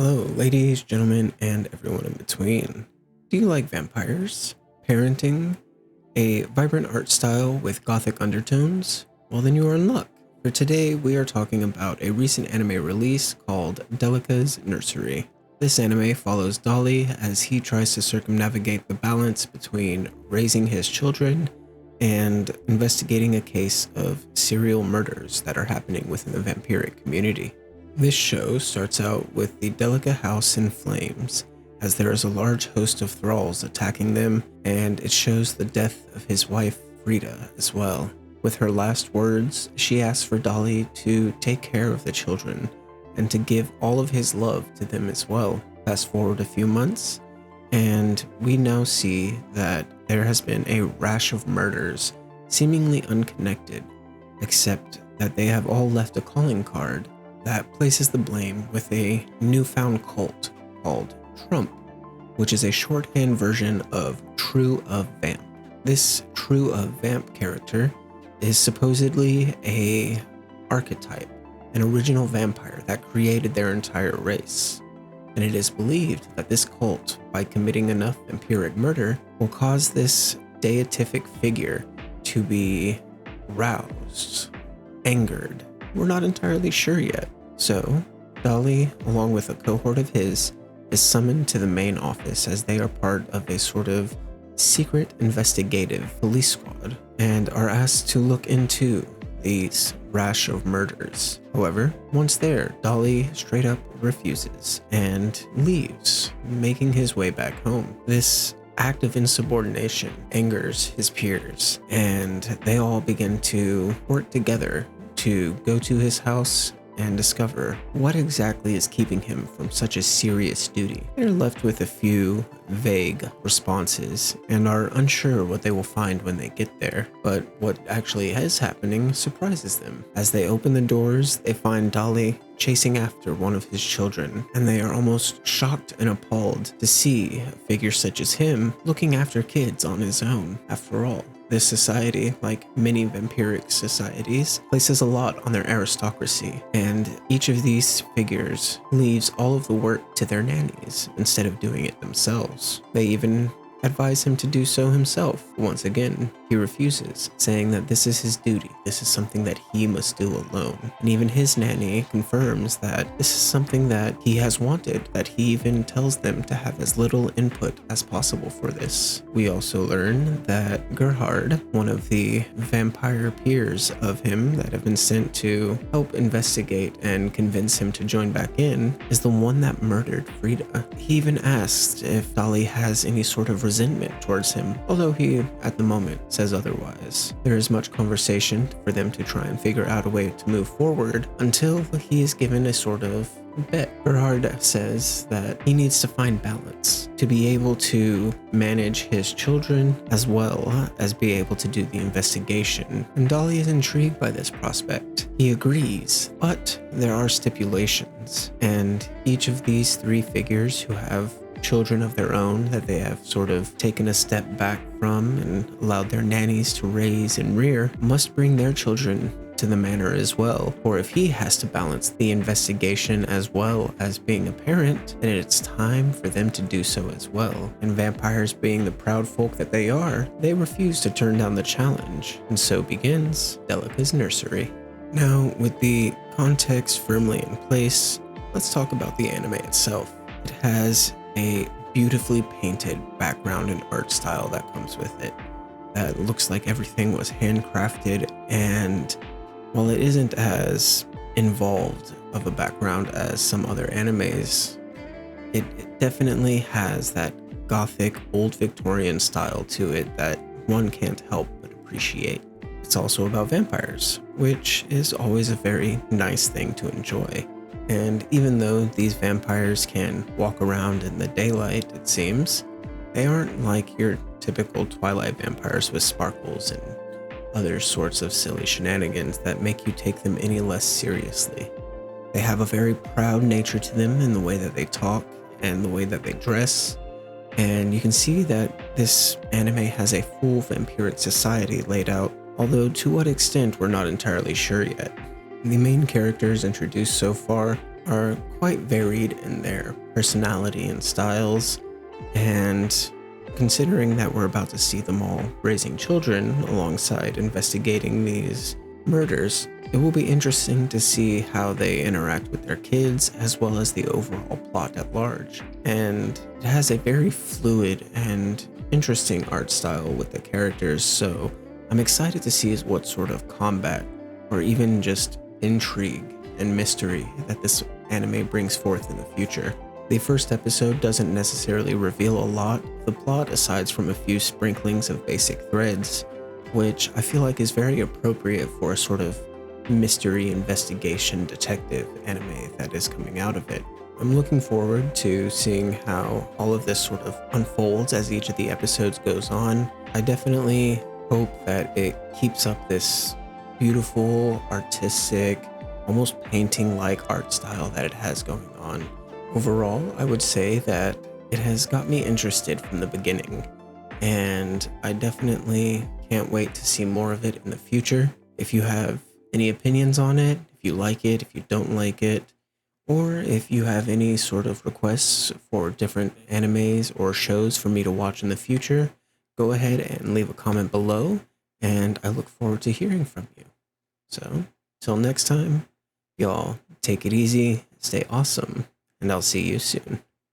Hello, ladies, gentlemen, and everyone in between. Do you like vampires, parenting, a vibrant art style with gothic undertones? Well, then you are in luck. For today, we are talking about a recent anime release called Delica's Nursery. This anime follows Dali as he tries to circumnavigate the balance between raising his children and investigating a case of serial murders that are happening within the vampiric community. This show starts out with the Delica house in flames, as there is a large host of thralls attacking them, and it shows the death of his wife Frida as well. With her last words, she asks for Dali to take care of the children and to give all of his love to them as well. Fast forward a few months, and we now see that there has been a rash of murders, seemingly unconnected, except that they have all left a calling card that places the blame with a newfound cult called Trump, which is a shorthand version of True of Vamp. This True of Vamp character is supposedly a archetype, an original vampire that created their entire race. And it is believed that this cult, by committing enough vampiric murder, will cause this deific figure to be roused, angered. We're not entirely sure yet. So, Dali, along with a cohort of his, is summoned to the main office as they are part of a sort of secret investigative police squad and are asked to look into these rash of murders. However, once there, Dali straight up refuses and leaves, making his way back home. This act of insubordination angers his peers, and they all begin to work together to go to his house and discover what exactly is keeping him from such a serious duty. They're left with a few vague responses and are unsure what they will find when they get there. But what actually is happening surprises them. As they open the doors, they find Dali chasing after one of his children, and they are almost shocked and appalled to see a figure such as him looking after kids on his own. After all, this society, like many vampiric societies, places a lot on their aristocracy, and each of these figures leaves all of the work to their nannies instead of doing it themselves. They even advise him to do so himself. Once again, he refuses, saying that this is his duty. This is something that he must do alone. And even his nanny confirms that this is something that he has wanted, that he even tells them to have as little input as possible for this. We also learn that Gerhard, one of the vampire peers of him that have been sent to help investigate and convince him to join back in, is the one that murdered Frida. He even asked if Dali has any sort of resentment towards him, although he, at the moment, says otherwise. There is much conversation for them to try and figure out a way to move forward until he is given a sort of bet. Gerhard says that he needs to find balance to be able to manage his children as well as be able to do the investigation. And Dali is intrigued by this prospect. He agrees, but there are stipulations, and each of these three figures who have children of their own that they have sort of taken a step back from and allowed their nannies to raise and rear must bring their children to the manor as well, or if he has to balance the investigation as well as being a parent, then it's time for them to do so as well. And vampires, being the proud folk that they are, they refuse to turn down the challenge, and so begins Delica's Nursery. Now, with the context firmly in place, let's talk about the anime itself. It has a beautifully painted background and art style that comes with it that looks like everything was handcrafted, and while it isn't as involved of a background as some other animes, it definitely has that gothic old Victorian style to it that one can't help but appreciate. It's also about vampires, which is always a very nice thing to enjoy. And even though these vampires can walk around in the daylight, it seems, they aren't like your typical Twilight vampires with sparkles and other sorts of silly shenanigans that make you take them any less seriously. They have a very proud nature to them in the way that they talk and the way that they dress, and you can see that this anime has a full vampiric society laid out, although to what extent we're not entirely sure yet. The main characters introduced so far are quite varied in their personality and styles, and considering that we're about to see them all raising children alongside investigating these murders, it will be interesting to see how they interact with their kids as well as the overall plot at large. And it has a very fluid and interesting art style with the characters, so I'm excited to see what sort of combat or even just intrigue and mystery that this anime brings forth in the future. The first episode doesn't necessarily reveal a lot of the plot aside from a few sprinklings of basic threads, which I feel like is very appropriate for a sort of mystery investigation detective anime that is coming out of it. I'm looking forward to seeing how all of this sort of unfolds as each of the episodes goes on. I definitely hope that it keeps up this beautiful, artistic, almost painting-like art style that it has going on. Overall, I would say that it has got me interested from the beginning, and I definitely can't wait to see more of it in the future. If you have any opinions on it, if you like it, if you don't like it, or if you have any sort of requests for different animes or shows for me to watch in the future, go ahead and leave a comment below, and I look forward to hearing from you. So, till next time, y'all take it easy, stay awesome, and I'll see you soon.